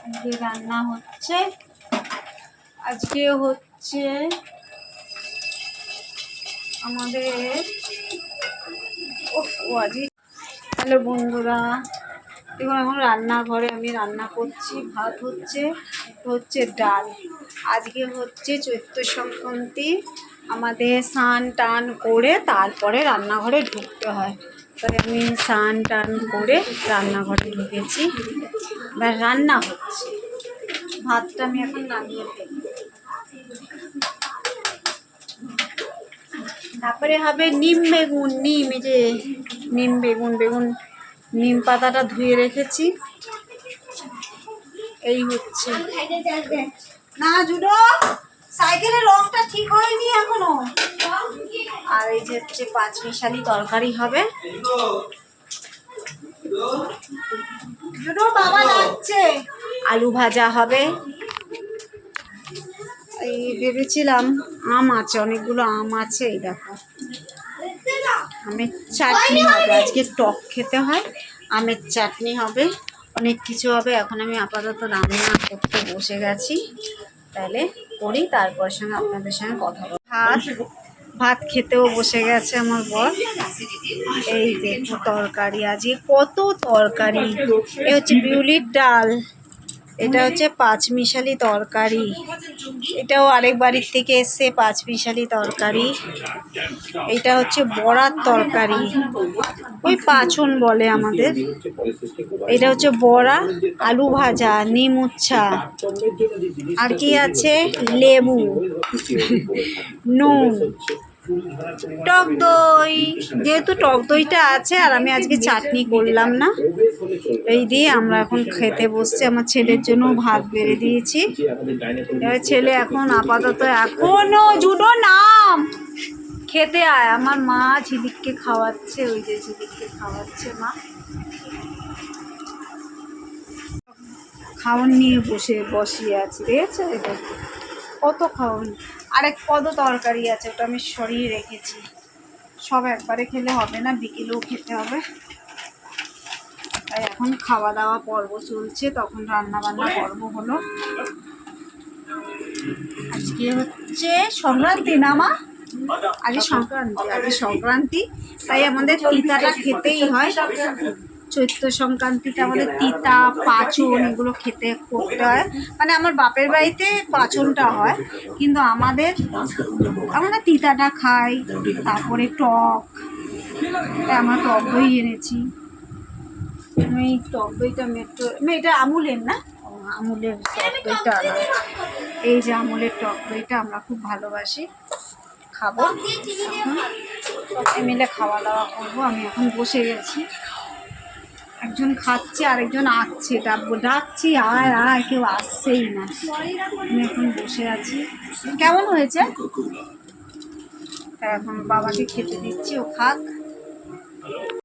আজকে রান্না হচ্ছে, আজকে হচ্ছে আমাদের হ্যালো বন্ধুরা, দেখুন এখন রান্নাঘরে আমি রান্না করছি। ভাত হচ্ছে ডাল। আজকে হচ্ছে চৈত্র সংক্রান্তি, আমাদের স্নান টান করে তারপরে রান্নাঘরে ঢুকতে হয়। তাই আমি স্নান টান করে রান্নাঘরে ঢুকেছি, এবার রান্না হচ্ছে। ভাতটা আমি এখন নামিয়ে ফেলি, তারপরে হবে নিম বেগুন। এই যে নিম বেগুন, নিম পাতাটা ধুয়ে রেখেছি। এই হচ্ছে না জুডো, সাইকেলের রংটা ঠিক হয়নি এখনো। আর এই যে হচ্ছে পাঁচমিশালি তরকারি হবে। জুডো বাবা যাচ্ছে। আলু ভাজা হবে। এই ভেবেছিলাম আম আছে, অনেকগুলো আম আছে। এই দেখো আমের চাটনি হবে, আজকে টক খেতে হয়। আমের চাটনি হবে, অনেক কিছু হবে। এখন আমি আপাতত রান্না করতে বসে গেছি, তাহলে করি, তারপর সঙ্গে আপনাদের সঙ্গে কথা বলবো। ভাত খেতেও বসে গেছে আমার বর। এই যে তরকারি, আজকে কত তরকারি। এ হচ্ছে বিউলির ডাল, এটা হচ্ছে পাঁচমিশালি তরকারি, এটাও আরেক বাড়ির থেকে এসছে পাঁচমিশালি তরকারি। এটা হচ্ছে বড়ার তরকারি, ওই পাঁচন বলে আমাদের। এটা হচ্ছে বড়া, আলু ভাজা, নিম উচ্ছা, আর কি আছে লেবু, নুন, টক দই। যেহেতু টক দইটা আছে আর আমি আজকে চাটনি করলাম না, এই দিয়ে আমরা এখন খেতে বসছি। আমার ছেলের জন্য ভাত বেড়ে দিয়েছি। ছেলে এখন আপাতত এখনো জুডো নাম খেতে আয়। আমার মা ঝিলিককে খাওয়াচ্ছে, ওই যে ঝিলিককে খাওয়াচ্ছে মা। খাওয়ান নিয়ে বসিয়ে আছে, দেখেছো কত খাওয়ান। আরেক কত তরকারি আছে, ওটা আমি সরিয়ে রেখেছি। সব একবারে খেলে হবে না, বিকেলেও খেতে হবে। তাই এখন খাওয়া দাওয়া পর্ব চলছে, তখন রান্না বান্না পর্ব হলো। আজকে হচ্ছে সংক্রান্তি না মা? আজকে সংক্রান্তি, তাই আমাদের তিতাটা খেতেই হয়। চৈত্র সংক্রান্তিতে আমাদের তিতা পাঁচন এগুলো করতে হয়। মানে আমার বাপের বাড়িতে পাঁচনটা হয়, কিন্তু আমরা তিতাটা খাই। তারপরে টক, আমরা টক দই এনেছি। আমি টক দইটা এটা আমুলের না, আমুলের টক দইটা আনা। এই যে আমুলের টক দইটা আমরা খুব ভালোবাসি, খাবো। সবাই মিলে খাওয়া দাওয়া করবো। আমি এখন বসে গেছি, একজন খাচ্ছে আরেকজন আসছে, ডাকছি আর কেউ আসছেই না। আমি এখন বসে আছি। কেমন হয়েছে? তা এখন বাবাকে খেতে দিচ্ছি, ও খাক।